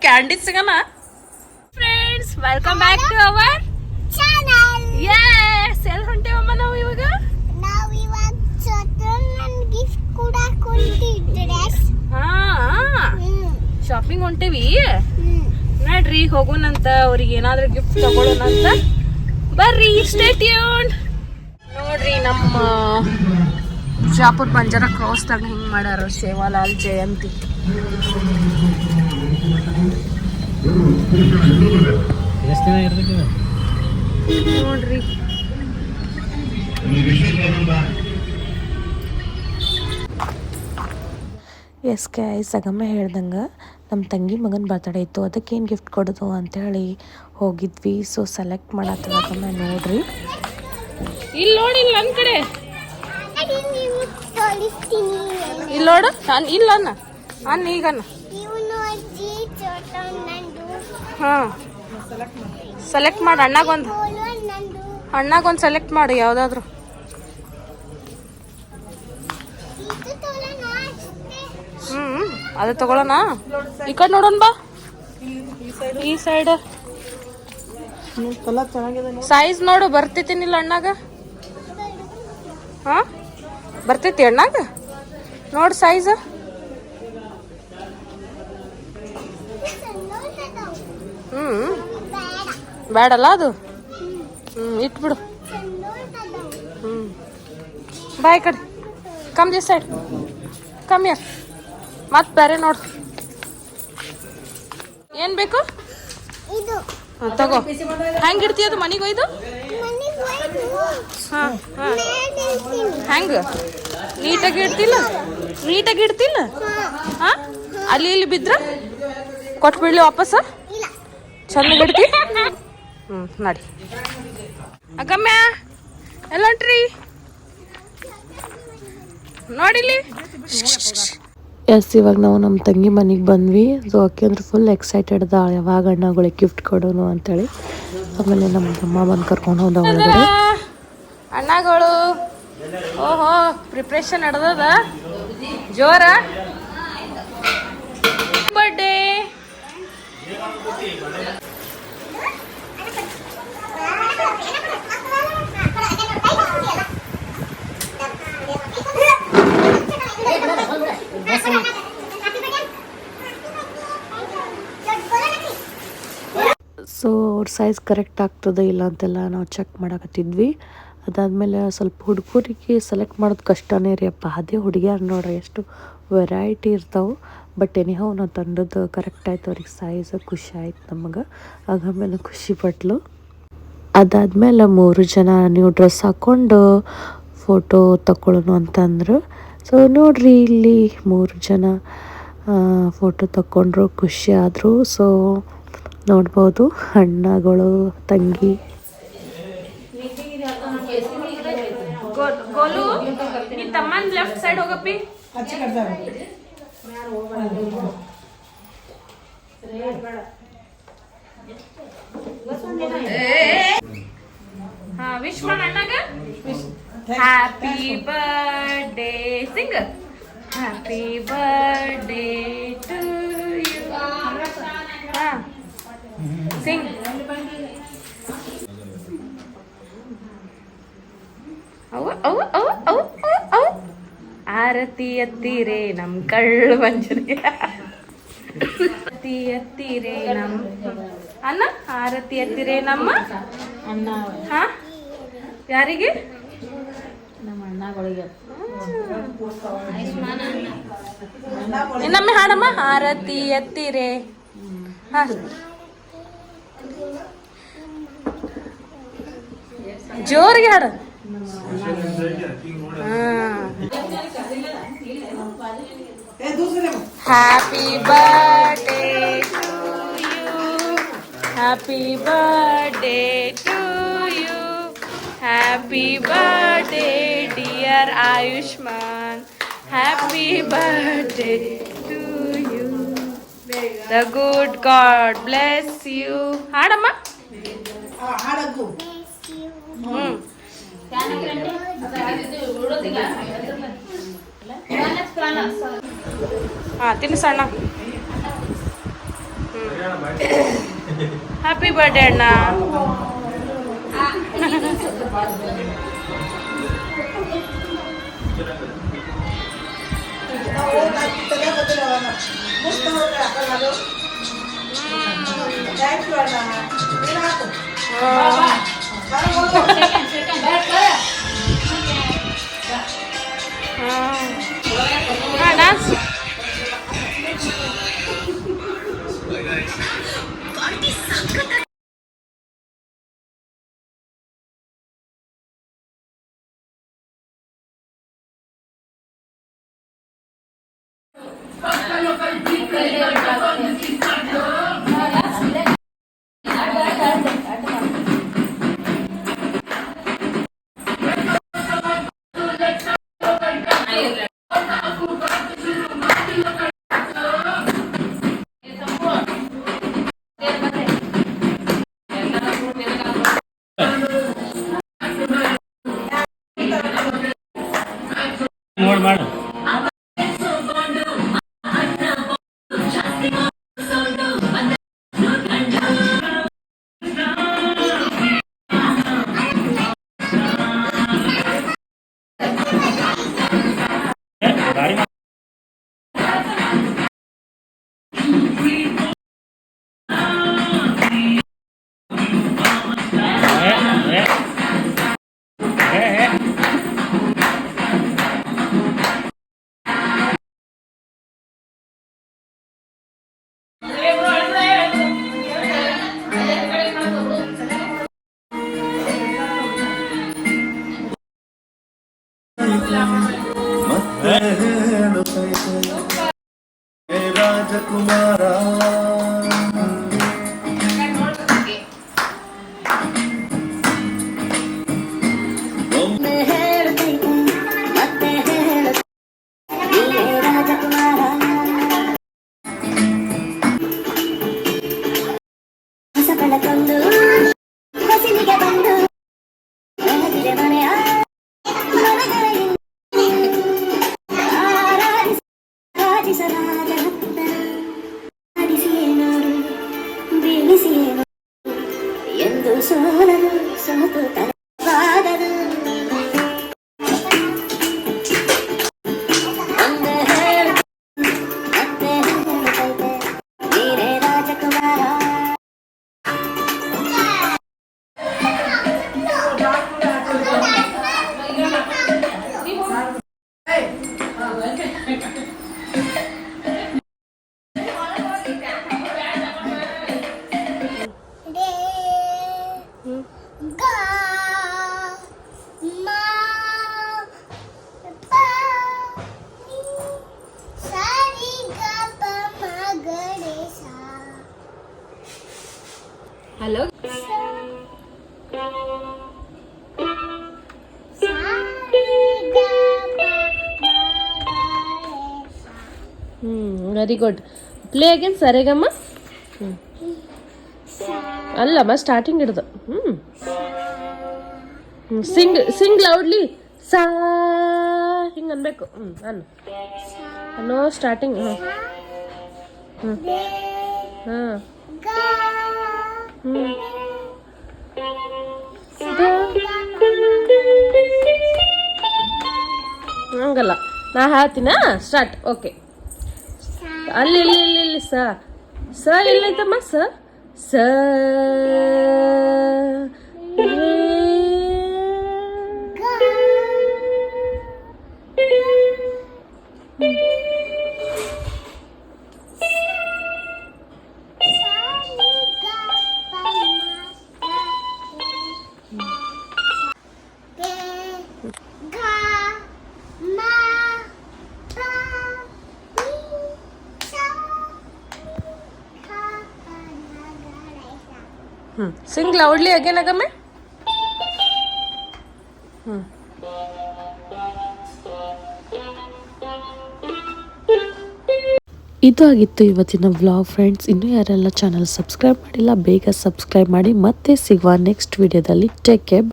Candy ಸಿಗಣ friends, welcome back to our channel. Yes, ಎಲ್ಲಿ ಹೊಂಟೇವಮ್ಮ ನಾವು ಇವಾಗ? ಗಿಫ್ಟ್ ಕೂಡ ಡ್ರೆಸ್ ಶಾಪಿಂಗ್ ಹೊಂಟೇವಿ. ನಡ್ರಿ ಹೋಗೋಣಂತ, ಅವ್ರಿಗೆ ಏನಾದ್ರೂ ಗಿಫ್ಟ್ ತಗೊಳ್ಳೋಣಂತ. ಬರ್ರಿ, ಸ್ಟೇ ಟ್ಯೂನ್ಡ್. ನೋಡ್ರಿ, ನಮ್ಮ ಬಿಜಾಪುರ್ ಬಂಜಾರ ಕ್ರಾಸ್ದಾಗ ಹಿಂಗ್ ಮಾಡ್ಯಾರ ಸೇವಾಲಾಲ್ ಜಯಂತಿ. ನೋಡ್ರಿ, ಎಸ್ ಗೈಸ್, ಸಗಮ್ಮ ಹೇಳ್ದಂಗೆ ನಮ್ಮ ತಂಗಿ ಮಗನ ಬರ್ತಡೇ ಇತ್ತು, ಅದಕ್ಕೇನು ಗಿಫ್ಟ್ ಕೊಡೋದು ಅಂತೇಳಿ ಹೋಗಿದ್ವಿ. ಸೊ ಸೆಲೆಕ್ಟ್ ಮಾಡತ್ತಗಮ್ಮ. ನೋಡ್ರಿ, ಇಲ್ಲಿ ನೋಡಿ, ಇಲ್ಲಿ ನನ್ನ ಕಡೆ ಇಲ್ಲಿ ನೋಡು. ನಾನು ಇಲ್ಲ ಅನ್ನ ಈಗ ಹಾಂ ಸೆಲೆಕ್ಟ್ ಮಾಡಿ. ಅಣ್ಣಗೊಂದು ಸೆಲೆಕ್ಟ್ ಮಾಡು ಯಾವುದಾದ್ರು. ಅದು ತಗೊಳ್ಳೋಣ. ಈ ಕಡೆ ನೋಡೋಣ ಬಾ, ಈ ಸೈಡ್ ಸೈಜ್ ನೋಡು. ಬರ್ತೈತಿನಿಲ್ಲ ಅಣ್ಣಾಗ? ಹಾ, ಬರ್ತೈತಿ ಅಣ್ಣಾಗ? ನೋಡು ಸೈಜ್. ಬೇಡಲ್ಲ ಅದು? ಇಟ್ಬಿಡು. ಬಾಯ್ ಕಡೆ ಕಮ್ ದಿಸ್ ಸೈಡ್, ಕಮ್ ಯರ್. ಮತ್ತೆ ಬೇರೆ ನೋಡು, ಏನು ಬೇಕು ತಗೋ. ಹೆಂಗೆ ಇಡ್ತೀಯ ಅದು ಮನೆಗೆ ಒಯ್ದು? ಹಾಂ ಹಾಂ, ಹೆಂಗೆ ನೀಟಾಗಿ ಇಡ್ತಿಲ್ಲ? ನೀಟಾಗಿ ಇಡ್ತಿಲ್ಲ? ಹಾಂ, ಅಲ್ಲಿ ಇಲ್ಲಿ ಬಿದ್ರೆ ಕೊಟ್ಬಿಡ್ಲಿ ವಾಪಸ್? ಚೆನ್ನಾಗಿ ಇಡ್ತಿ? ನಡಿ. ಅಕ್ಕಮ್ಯ ಎಲ್ಲ ಹೊಂಟ್ರಿ ನೋಡಿಲಿ. ಎಸ್, ಇವಾಗ ನಾವು ನಮ್ಮ ತಂಗಿ ಮನೆಗೆ ಬಂದ್ವಿ. ಸೊ ಆಕೆ ಅಂದ್ರೆ ಫುಲ್ ಎಕ್ಸೈಟೆಡ್ ಅದ, ಯಾವಾಗ ಅಣ್ಣಗಳಿಗೆ ಗಿಫ್ಟ್ ಕೊಡೋನು ಅಂತೇಳಿ. ಆಮೇಲೆ ನಮ್ಮ ಅಮ್ಮ ಬಂದು ಕರ್ಕೊಂಡು ಹೋದ ಒಳಗಡೆ. ಅಣ್ಣಗಳು ಓಹೋ, ಪ್ರಿಪ್ರೇಷನ್ ನಡೆದದ ಜೋರ. ಬರ್ಡೇ ಸೊ ಅವ್ರ ಸೈಜ್ ಕರೆಕ್ಟ್ ಆಗ್ತದೆ ಇಲ್ಲ ಅಂತೆಲ್ಲ ನಾವು ಚೆಕ್ ಮಾಡಕತ್ತಿದ್ವಿ. ಅದಾದಮೇಲೆ ಸ್ವಲ್ಪ ಹುಡುಗರಿಗೆ ಸೆಲೆಕ್ಟ್ ಮಾಡೋದು ಕಷ್ಟನೇ ರೀ ಅಪ್ಪ. ಅದೇ ಹುಡುಗಿಯಾರು ನೋಡ್ರಿ ಎಷ್ಟು ವೆರೈಟಿ ಇರ್ತಾವೆ. ಬಟ್ ಎನಿಹೌ ನಾವು ತಂಡದ್ದು ಕರೆಕ್ಟ್ ಆಯ್ತು, ಅವ್ರಿಗೆ ಸೈಜ್ ಖುಷಿ ಆಯ್ತು ನಮಗೆ. ಆಮೇಲೆ ಖುಷಿ ಪಟ್ಲು. ಅದಾದಮೇಲೆ 3 ಜನ ನೀವು ಡ್ರೆಸ್ ಹಾಕ್ಕೊಂಡು ಫೋಟೋ ತಗೊಳ್ಳೋಣ ಅಂತಂದ್ರು. ಸೊ ನೋಡ್ರಿ, ಇಲ್ಲಿ 3 ಜನ ಫೋಟೋ ತಗೊಂಡ್ರು, ಖುಷಿ ಆದರು. ಸೊ ನೋಡ್ಬೋದು, ಅಣ್ಣಗಳು, ತಂಗಿ. ಗೋಲು, ನಿನ್ನ ತಮ್ಮನ ಲೆಫ್ಟ್ ಸೈಡ್ ಹೋಗಪ್ಪಿ. ಹಾ, ವಿಶ್ ಮಾಡ ಅಣ್ಣಗ. Happy birthday sing. Happy birthday to you. ಹಾ, ಸಿಂಗ್. ಆರತಿ ಎತ್ತೀರೆ ನಮ್ ಕಳ್ಳ ಮಂಜರಿ. ಆರತಿ ಎತ್ತೀರೆ ನಮ್ಮ ಅಣ್ಣ, ಆರತಿ ಎತ್ತೀರೆ ನಮ್ಮ ಅಣ್ಣ. ಹಾ, ಯಾರಿಗೆ? ನಮ್ಮ ಅಣ್ಣಗಳಿಗೆ. ಇನ್ನೊಮ್ಮೆ ಹಾಡಮ್ಮ, ಆರತಿ ಎತ್ತೀರೆ. ಹಾ, ಜೋರಿಗೆ ಹಾಡು. Happy birthday to you, happy birthday to you, happy birthday dear Ayushman, happy birthday to you. The good God bless you. ಹಾಡಮ್ಮ. ತಿನ್ನಿಸಣ್ಣ. ಹ್ಯಾಪಿ ಬರ್ಡೇ ಅಣ್ಣ. ಡಾನ್ಸ್ ನೋಡಿ ಮಾಡು. ಗಾಡಿ ಮಾಡು. ಮತ್ತೆ ಹೇಳುತ್ತೈತೆ ಹೇ ರಾಜಕುಮಾರ ಒಮ್ಮೆ ಹೇಳುತ್ತೈತೆ ಮತ್ತೆ ಹೇಳುತ್ತೈತೆ ರಾಜಕುಮಾರ ಹೊಸ ಬೆಳಕೊಂದು ಹೊಸಿಲಿಗೆ ಬಂದು ಬೆಳಗಿದೆ ಮನೆಯ ಎಂದು ಸೋಲಲು ಸೋತು ತಲೆವಾದದು ಒಂದೇ ಹೇಳು ಮತ್ತೆ ಹೇಳುತ್ತೈತೆ ನೀನೇ ರಾಜಕುಮಾರ. Hello very good. Play again ಸರಿಗಮ್ಮ. ಅಲ್ಲಮ್ಮ ಸ್ಟಾರ್ಟಿಂಗ್ ಹಿಡ್ದು. ಸಿಂಗ್ ಲೌಡ್ಲಿ. ಸಾ ಹಿಂಗೆ ಅನ್ಬೇಕು. ಅನ್ನೋ ಸ್ಟಾರ್ಟಿಂಗ್. ಹಾಂ ಹಂಗಲ್ಲ, ನಾ ಹೇಳ್ತೀನ. ಸ್ಟಾರ್ಟ್. ಓಕೆ. ಅಲ್ಲಿ ಇಲ್ಲಿ ಇಲ್ಲಿ ಇಲ್ಲಿ ಸ ಎಲ್ಲೈತಮ್ಮ? ಸ Sing loudly again, Agame. ಇದು ಆಗಿತ್ತು ಇವತ್ತಿನ ವ್ಲಾಗ್ ಫ್ರೆಂಡ್ಸ್. ಇನ್ನೂ ಯಾರೆಲ್ಲ ಚಾನಲ್ ಸಬ್ಸ್ಕ್ರೈಬ್ ಮಾಡಿಲ್ಲ ಬೇಗ ಸಬ್ಸ್ಕ್ರೈಬ್ ಮಾಡಿ. ಮತ್ತೆ ಸಿಗುವ ನೆಕ್ಸ್ಟ್ ವಿಡಿಯೋದಲ್ಲಿ. Take care.